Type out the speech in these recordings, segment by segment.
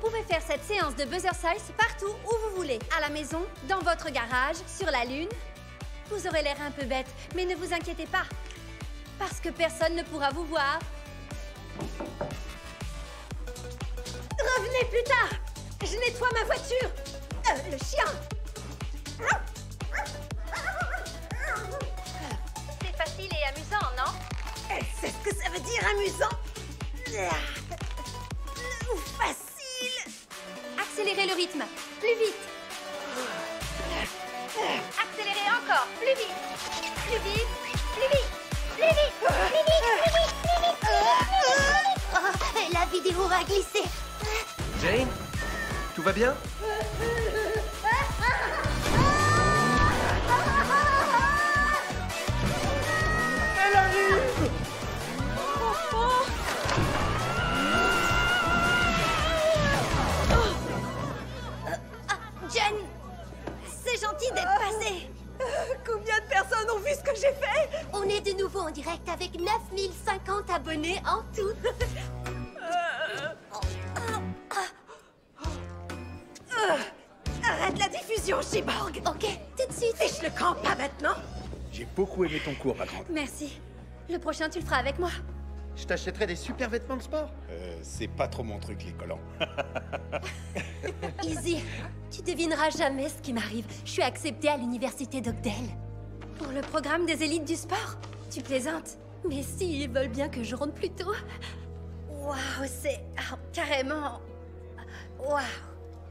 pouvez faire cette séance de buzzer size partout où vous voulez. À la maison, dans votre garage, sur la lune. Vous aurez l'air un peu bête, mais ne vous inquiétez pas. Parce que personne ne pourra vous voir. Revenez plus tard. Je nettoie ma voiture. Le chien. C'est facile et amusant, non? C'est ce que ça veut dire, amusant? Ou facile? Accélérez le rythme. Plus vite. Accélérez encore. Plus vite. Plus vite. Plus vite. Plus vite. Plus vite. Plus vite. Plus vite. Plus vite. La vidéo va glisser. Jane, tout va bien? Elle arrive! Jen, c'est gentil d'être passé. Combien de personnes ont vu ce que j'ai fait? On est de nouveau en direct avec 9050 abonnés en tout. Arrête la diffusion, Cyborg! Ok, tout de suite. Fiche le camp, pas maintenant! J'ai beaucoup aimé ton cours, ma grande. Merci. Le prochain, tu le feras avec moi. Je t'achèterai des super vêtements de sport. C'est pas trop mon truc, les collants. Easy, tu devineras jamais ce qui m'arrive. Je suis acceptée à l'université d'Oakdale. Pour le programme des élites du sport? Tu plaisantes? Mais si, ils veulent bien que je rentre plus tôt. Waouh, c'est carrément... Waouh.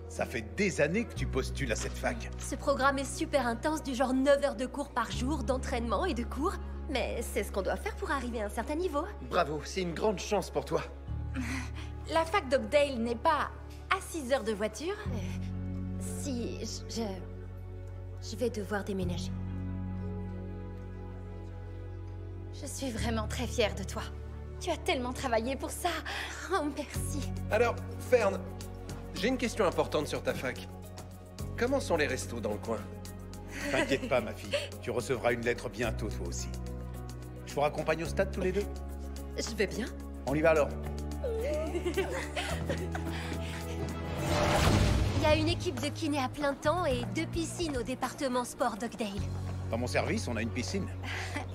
Ça fait des années que tu postules à cette fac. Ce programme est super intense, du genre 9 heures de cours par jour, d'entraînement et de cours. Mais c'est ce qu'on doit faire pour arriver à un certain niveau. Bravo, c'est une grande chance pour toi. La fac d'Oakdale n'est pas à 6 heures de voiture? Si, je vais devoir déménager. Je suis vraiment très fière de toi. Tu as tellement travaillé pour ça. Oh, merci. Alors, Fern, j'ai une question importante sur ta fac. Comment sont les restos dans le coin? T'inquiète pas, ma fille. Tu recevras une lettre bientôt, toi aussi. Je vous raccompagne au stade tous les deux? Je vais bien. On y va alors. Il y a une équipe de kiné à plein temps et 2 piscines au département sport d'Oakdale. Dans mon service, on a une piscine.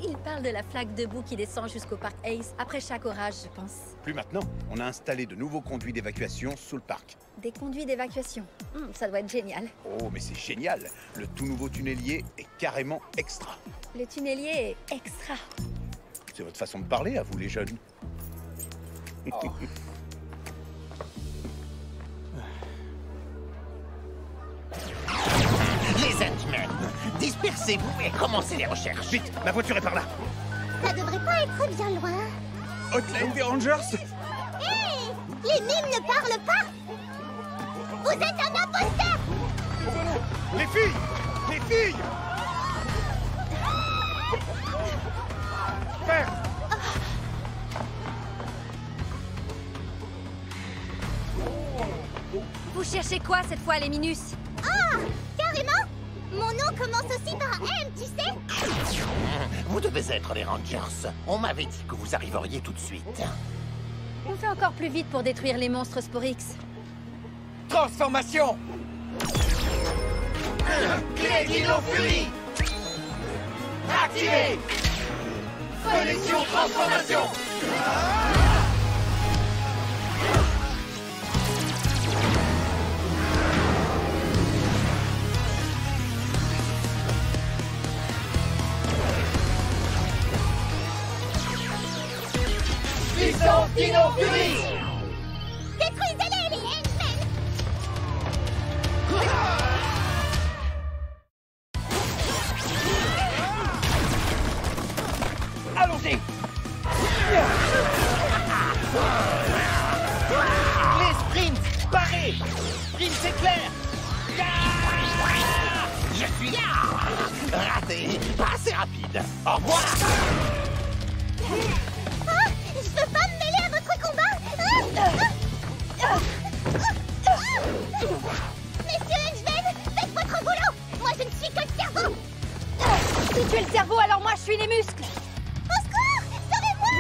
Il parle de la flaque de boue qui descend jusqu'au parc Ace après chaque orage, je pense. Plus maintenant. On a installé de nouveaux conduits d'évacuation sous le parc. Des conduits d'évacuation. Ça doit être génial. Oh, mais c'est génial. Le tout nouveau tunnelier est carrément extra. Le tunnelier est extra. C'est votre façon de parler, à vous les jeunes. Oh. Les Edgemen, dispersez-vous et commencez les recherches. Vite, ma voiture est par là. Ça devrait pas être bien loin. Hotline des Rangers. Hé! Les mimes ne parlent pas! Vous êtes un imposteur! Les filles! Les filles! Père! Vous cherchez quoi cette fois, les Minus? Ah! Carrément? Mon nom commence aussi par un M, tu sais? Vous devez être les Rangers. On m'avait dit que vous arriveriez tout de suite. On fait encore plus vite pour détruire les monstres Sporix. Transformation! Clé Dino Fury! Activé! Collection Transformation! Puissance Dino Fury! Détruisez-les, les X-Men! Allons-y! Les sprints! Parés! Sprint éclair! Je suis là! Raté! Pas assez rapide! Au revoir! Ah! Je veux pas me mêler à votre combat! Messieurs X-Men, faites votre boulot! Moi, je ne suis que le cerveau! Si tu es le cerveau, alors moi je suis les muscles. Au secours! Sauvez-moi!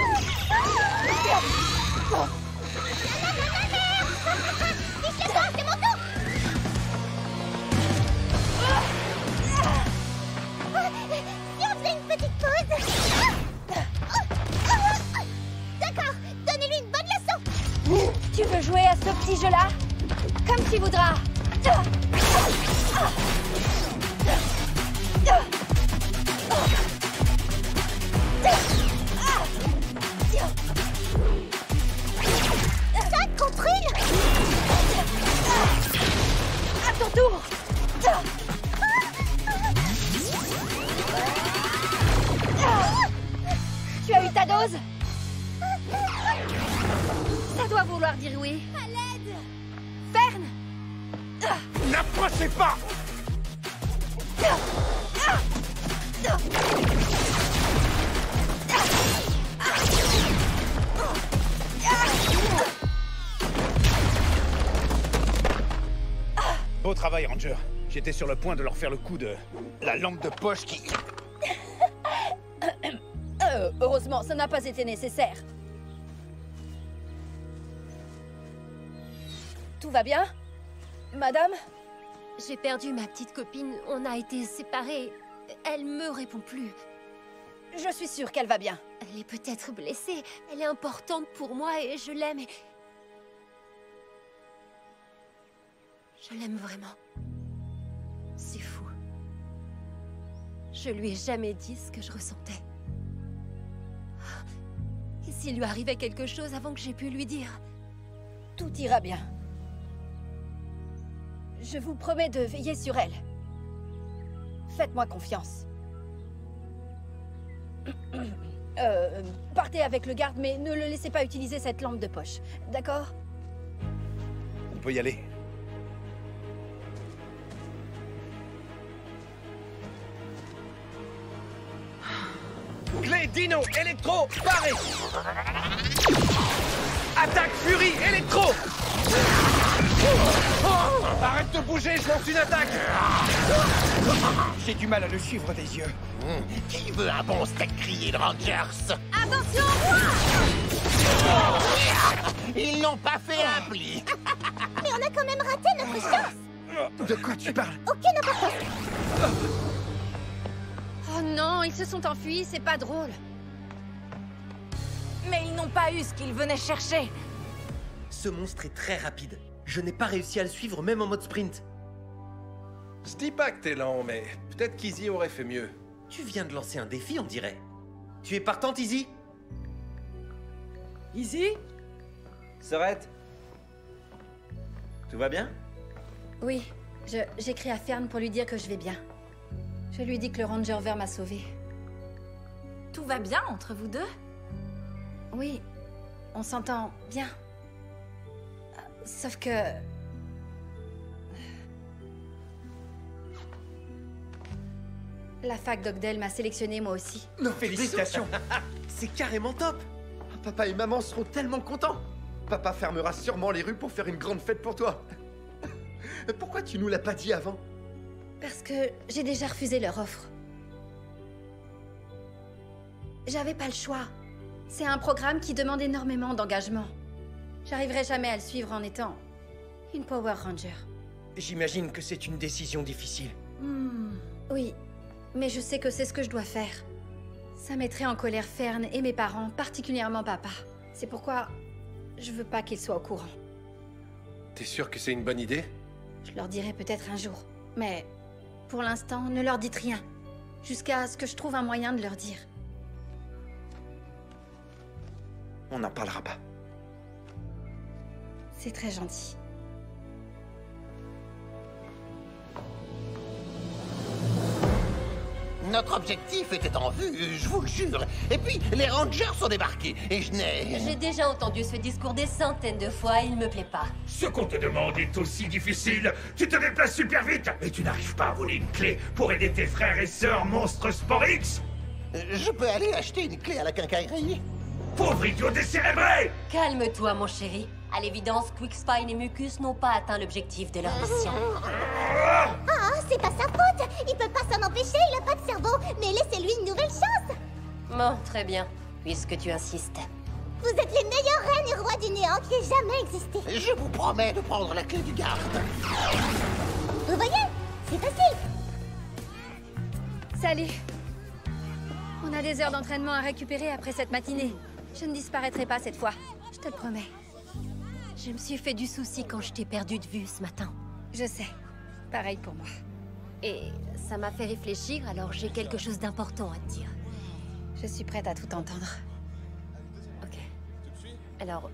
Tu veux jouer à ce petit jeu-là? Comme tu voudras. Ça contre une. À ton tour. Tu as eu ta dose? Ça doit vouloir dire oui. À l'aide. Fern! N'approchez pas! Beau travail, Ranger. J'étais sur le point de leur faire le coup de la lampe de poche qui... Heureusement, ça n'a pas été nécessaire. Tout va bien? Madame? J'ai perdu ma petite copine, on a été séparés. Elle me répond plus. Je suis sûre qu'elle va bien. Elle est peut-être blessée, elle est importante pour moi et je l'aime. Je l'aime vraiment. C'est fou. Je lui ai jamais dit ce que je ressentais. Et s'il lui arrivait quelque chose avant que j'aie pu lui dire? Tout ira bien. Je vous promets de veiller sur elle. Faites-moi confiance. Partez avec le garde, mais ne le laissez pas utiliser cette lampe de poche. D'accord? On peut y aller. Clé Dino Électro paré. Attaque Furie Électro. Arrête de bouger, je lance une attaque. J'ai du mal à le suivre des yeux. Qui veut un bon steak grillé de Rangers? Attention. Ils n'ont pas fait un pli. Mais on a quand même raté notre chance. De quoi tu parles? Aucune importance. Oh non, ils se sont enfuis, c'est pas drôle. Mais ils n'ont pas eu ce qu'ils venaient chercher. Ce monstre est très rapide. Je n'ai pas réussi à le suivre même en mode sprint. Je dis pas que t'es lent, mais peut-être qu'Izzy aurait fait mieux. Tu viens de lancer un défi, on dirait. Tu es partante, Izzy? Izzy? Sorette? Tout va bien? Oui, j'écris à Fern pour lui dire que je vais bien. Je lui dis que le Ranger vert m'a sauvée. Tout va bien entre vous deux? Oui, on s'entend bien. Sauf que... La fac d'Oakdale m'a sélectionné moi aussi. Non, félicitations. C'est carrément top. Papa et maman seront tellement contents. Papa fermera sûrement les rues pour faire une grande fête pour toi. Pourquoi tu nous l'as pas dit avant? Parce que j'ai déjà refusé leur offre. J'avais pas le choix. C'est un programme qui demande énormément d'engagement. J'arriverai jamais à le suivre en étant une Power Ranger. J'imagine que c'est une décision difficile. Oui, mais je sais que c'est ce que je dois faire. Ça mettrait en colère Fern et mes parents, particulièrement papa. C'est pourquoi je veux pas qu'ils soient au courant. T'es sûr que c'est une bonne idée? Je leur dirai peut-être un jour. Mais pour l'instant, ne leur dites rien. Jusqu'à ce que je trouve un moyen de leur dire. On n'en parlera pas. C'est très gentil. Notre objectif était en vue, je vous le jure. Et puis, les Rangers sont débarqués, et je n'ai... J'ai déjà entendu ce discours des centaines de fois, il me plaît pas. Ce qu'on te demande est aussi difficile. Tu te déplaces super vite, et tu n'arrives pas à voler une clé pour aider tes frères et sœurs monstres Sport X. Je peux aller acheter une clé à la quincaillerie? Pauvre idiot décérébré! Calme-toi, mon chéri. À l'évidence, Quickspine et Mucus n'ont pas atteint l'objectif de leur mission. Ah, c'est pas sa faute. Il peut pas s'en empêcher, il a pas de cerveau. Mais laissez-lui une nouvelle chance. Bon, très bien, puisque tu insistes. Vous êtes les meilleures reines et rois du néant qui aient jamais existé. Je vous promets de prendre la clé du garde. Vous voyez? C'est facile. Salut. On a des heures d'entraînement à récupérer après cette matinée. Je ne disparaîtrai pas cette fois, je te le promets. Je me suis fait du souci quand je t'ai perdu de vue ce matin. Je sais. Pareil pour moi. Et ça m'a fait réfléchir, alors j'ai quelque chose d'important à te dire. Je suis prête à tout entendre. Ok. Alors,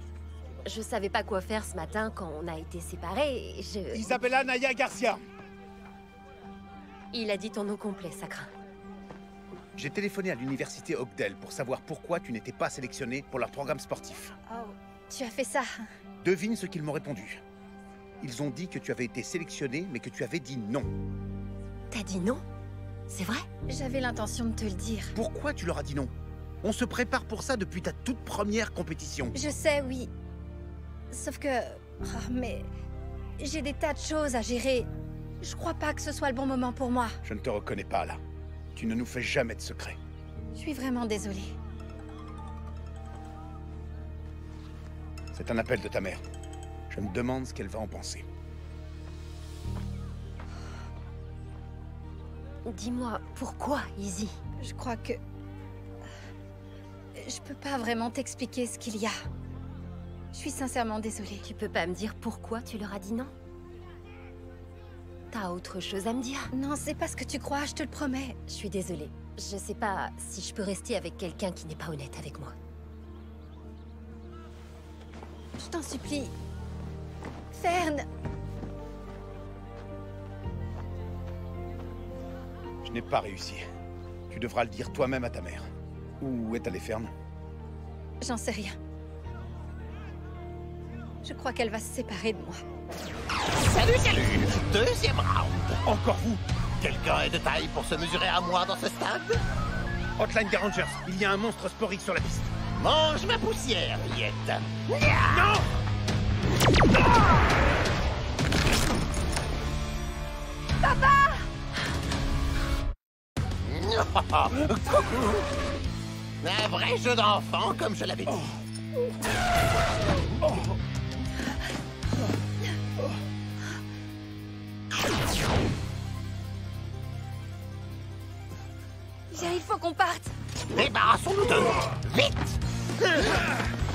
je savais pas quoi faire ce matin quand on a été séparés, et Isabella Naya Garcia. Il a dit ton nom complet, ça craint. J'ai téléphoné à l'université Oakdale pour savoir pourquoi tu n'étais pas sélectionné pour leur programme sportif. Oh, tu as fait ça. Devine ce qu'ils m'ont répondu. Ils ont dit que tu avais été sélectionné, mais que tu avais dit non. T'as dit non? C'est vrai? J'avais l'intention de te le dire. Pourquoi tu leur as dit non? On se prépare pour ça depuis ta toute première compétition. Je sais, oui. Sauf que... oh, mais... j'ai des tas de choses à gérer. Je crois pas que ce soit le bon moment pour moi. Je ne te reconnais pas, là. Tu ne nous fais jamais de secrets. Je suis vraiment désolée. C'est un appel de ta mère. Je me demande ce qu'elle va en penser. Dis-moi, pourquoi, Izzy? Je crois que... je peux pas vraiment t'expliquer ce qu'il y a. Je suis sincèrement désolée. Tu peux pas me dire pourquoi tu leur as dit non? T'as autre chose à me dire? Non, c'est pas ce que tu crois, je te le promets. Je suis désolée. Je sais pas si je peux rester avec quelqu'un qui n'est pas honnête avec moi. Je t'en supplie. Fern! Je n'ai pas réussi. Tu devras le dire toi-même à ta mère. Où est allée Fern? J'en sais rien. Je crois qu'elle va se séparer de moi. Salut, salut! Deuxième round. Encore vous? Quelqu'un est de taille pour se mesurer à moi dans ce stade? Hotline des Rangers, il y a un monstre sporique sur la piste. Mange ma poussière, Yette. Non! Coucou! Un vrai jeu d'enfant, comme je l'avais dit. Viens, il faut qu'on parte. Débarrassons-nous d'eux! Vite!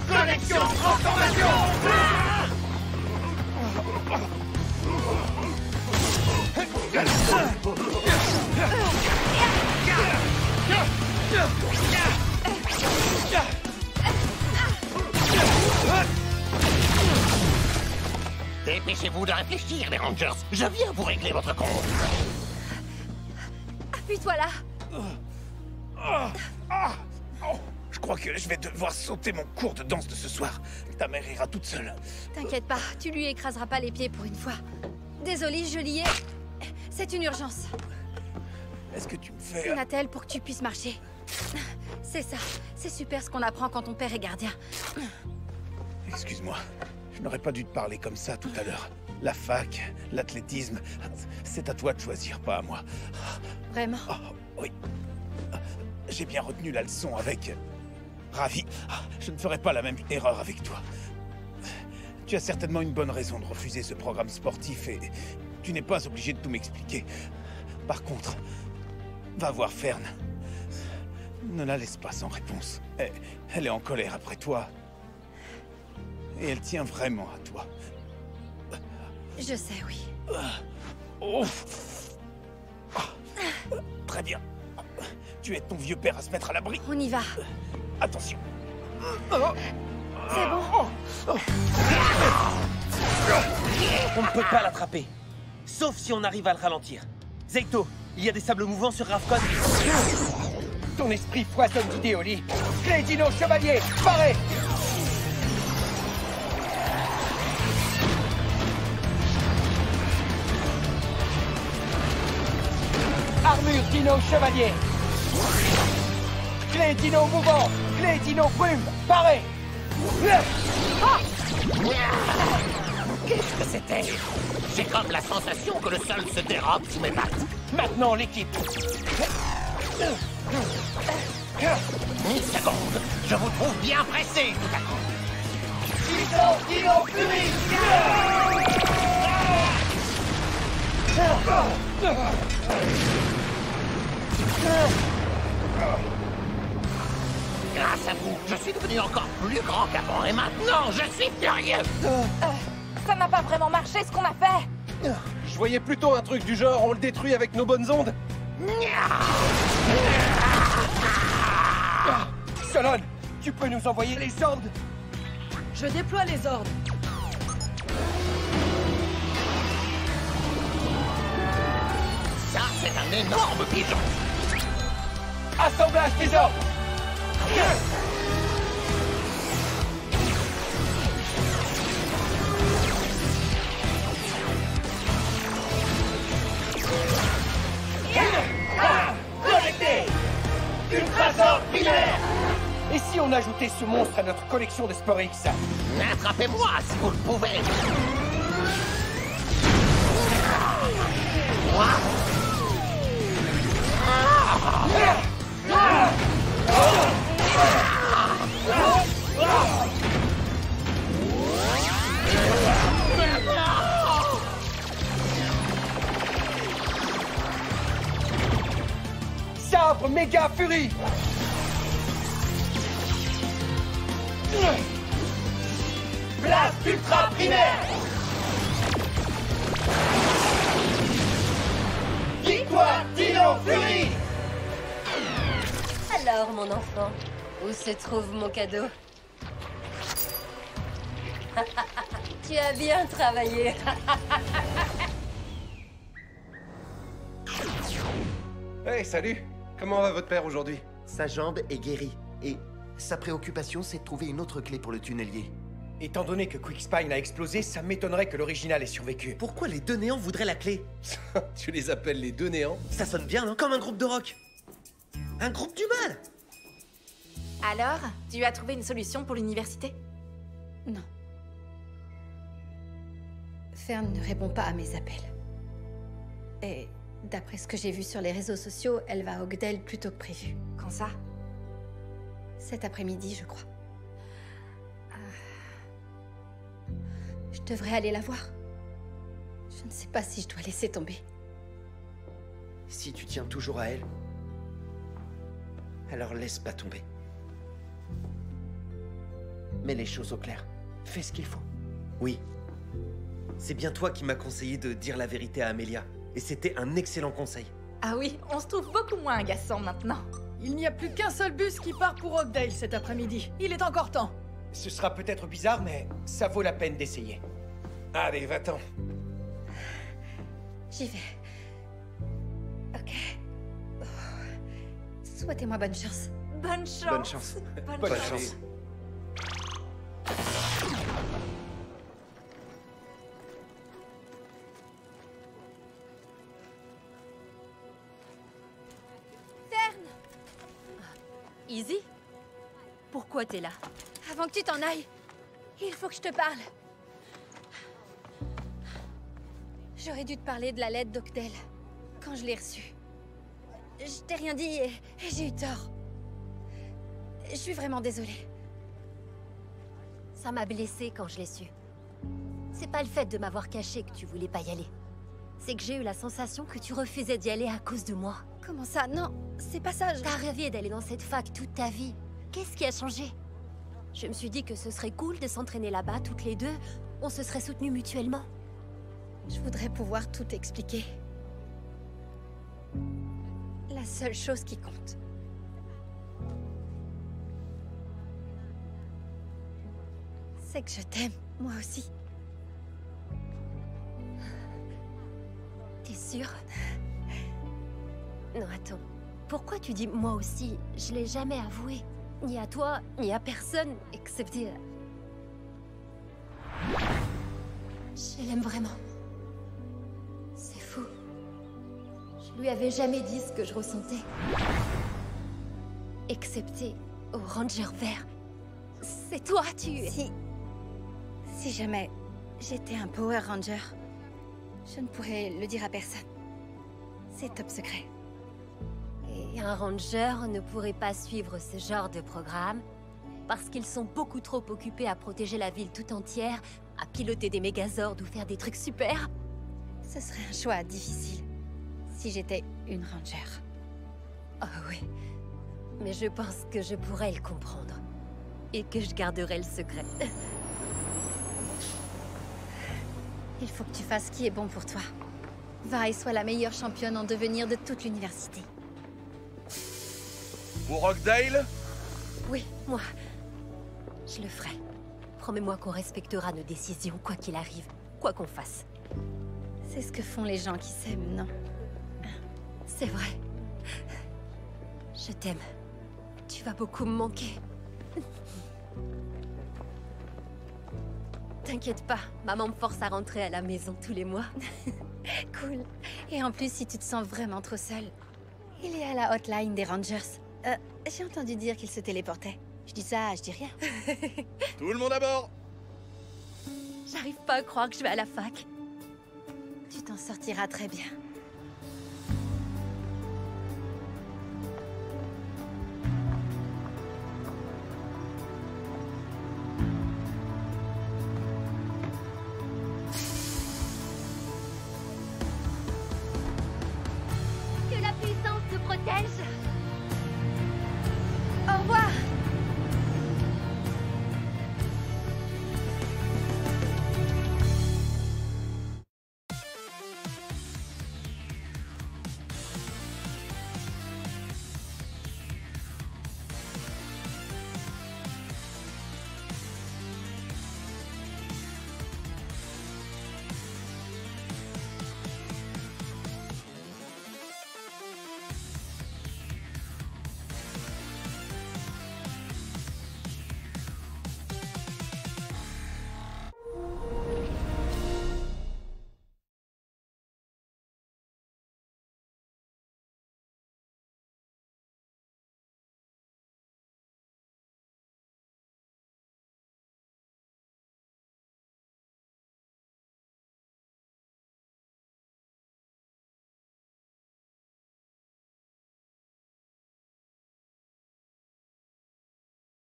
Connexion transformation! Dépêchez-vous de réfléchir, les Rangers. Je viens vous régler votre compte. Appuie-toi là. Je crois que je vais devoir sauter mon cours de danse de ce soir. Ta mère ira toute seule. T'inquiète pas, tu lui écraseras pas les pieds pour une fois. Désolée, je l'y ai. C'est une urgence. Est-ce que tu me fais... Une attelle pour que tu puisses marcher. C'est ça. C'est super ce qu'on apprend quand ton père est gardien. Excuse-moi. Je n'aurais pas dû te parler comme ça tout à l'heure. La fac, l'athlétisme, c'est à toi de choisir, pas à moi. Vraiment? Oh, oui. J'ai bien retenu la leçon avec... Ravi. Je ne ferai pas la même erreur avec toi. Tu as certainement une bonne raison de refuser ce programme sportif et tu n'es pas obligé de tout m'expliquer. Par contre, va voir Fern. Ne la laisse pas sans réponse. Elle est en colère après toi. Et elle tient vraiment à toi. Je sais, oui. Oh. Très bien. Tu aides ton vieux père à se mettre à l'abri. On y va. Attention. C'est bon. On ne peut pas l'attraper. Sauf si on arrive à le ralentir. Zeito, il y a des sables mouvants sur Ravcon. Ton esprit foisonne d'idées, Oli. Clé Dino Chevalier, paré! Armure Dino Chevalier. Clé Dino Mouvant. Clé Dino Brume, paré! Qu'est-ce que c'était? J'ai comme la sensation que le sol se dérobe sous mes pattes. Maintenant, l'équipe. Une seconde, je vous trouve bien pressé tout à coup. Dino Fluide. Grâce à vous, je suis devenu encore plus grand qu'avant et maintenant, je suis furieux. Ça n'a pas vraiment marché ce qu'on a fait. Je voyais plutôt un truc du genre, on le détruit avec nos bonnes ondes. Solon, tu peux nous envoyer les ordres? Je déploie les ordres. Ça, c'est un énorme pigeon. Assemblage des ordres! Connecté! Ultrasort primaire! Et si on ajoutait ce monstre à notre collection de Spore X? Attrapez-moi si vous le pouvez. Sabre méga furie! Blast ultra primaire! Victoire Dino Fury! Alors, mon enfant, où se trouve mon cadeau? Tu as bien travaillé. Hey, salut! Comment va votre père aujourd'hui? Sa jambe est guérie. Et sa préoccupation, c'est de trouver une autre clé pour le tunnelier. Étant donné que Quickspine a explosé, ça m'étonnerait que l'original ait survécu. Pourquoi les deux néants voudraient la clé? Tu les appelles les deux néants? Ça sonne bien, non? Comme un groupe de rock. Un groupe du mal. Alors, tu as trouvé une solution pour l'université? Non. Fern ne répond pas à mes appels. Et d'après ce que j'ai vu sur les réseaux sociaux, elle va à Oakdale plus tôt que prévu. Quand ça? Cet après-midi, je crois. Je devrais aller la voir. Je ne sais pas si je dois laisser tomber. Si tu tiens toujours à elle, alors laisse pas tomber. Mets les choses au clair. Fais ce qu'il faut. Oui. C'est bien toi qui m'as conseillé de dire la vérité à Amelia. Et c'était un excellent conseil. Ah oui, on se trouve beaucoup moins agaçant maintenant. Il n'y a plus qu'un seul bus qui part pour Oakdale cet après-midi. Il est encore temps. Ce sera peut-être bizarre, mais ça vaut la peine d'essayer. Allez, va-t'en. J'y vais. Ok. Oh. Souhaitez-moi bonne chance. Bonne chance. Bonne chance. Bonne chance. Easy? Pourquoi t'es là? Avant que tu t'en ailles, il faut que je te parle. J'aurais dû te parler de la lettre d'Oakdale quand je l'ai reçue. Je t'ai rien dit et j'ai eu tort. Je suis vraiment désolée. Ça m'a blessée quand je l'ai su. C'est pas le fait de m'avoir caché que tu voulais pas y aller. C'est que j'ai eu la sensation que tu refusais d'y aller à cause de moi. Comment ça? Non, c'est pas ça, T'as rêvé d'aller dans cette fac toute ta vie. Qu'est-ce qui a changé? Je me suis dit que ce serait cool de s'entraîner là-bas toutes les deux. On se serait soutenus mutuellement. Je voudrais pouvoir tout expliquer. La seule chose qui compte. C'est que je t'aime, moi aussi. T'es sûre? Non, attends. Pourquoi tu dis « moi aussi » Je l'ai jamais avoué. Ni à toi, ni à personne, excepté... Je l'aime vraiment. C'est fou. Je lui avais jamais dit ce que je ressentais. Excepté au Ranger vert. C'est toi, tu... Si jamais j'étais un Power Ranger, je ne pourrais le dire à personne. C'est top secret. Et un ranger ne pourrait pas suivre ce genre de programme parce qu'ils sont beaucoup trop occupés à protéger la ville tout entière, à piloter des mégazords ou faire des trucs super. Ce serait un choix difficile si j'étais une ranger. Oh oui. Mais je pense que je pourrais le comprendre. Et que je garderai le secret. Il faut que tu fasses ce qui est bon pour toi. Va et sois la meilleure championne en devenir de toute l'université. Pour Rockdale? Oui, moi. Je le ferai. Promets-moi qu'on respectera nos décisions, quoi qu'il arrive. Quoi qu'on fasse. C'est ce que font les gens qui s'aiment, non? C'est vrai. Je t'aime. Tu vas beaucoup me manquer. T'inquiète pas, maman me force à rentrer à la maison tous les mois. Cool. Et en plus, si tu te sens vraiment trop seule, il est à la hotline des Rangers. J'ai entendu dire qu'il se téléportait. Je dis ça, je dis rien. Tout le monde à bord! J'arrive pas à croire que je vais à la fac. Tu t'en sortiras très bien.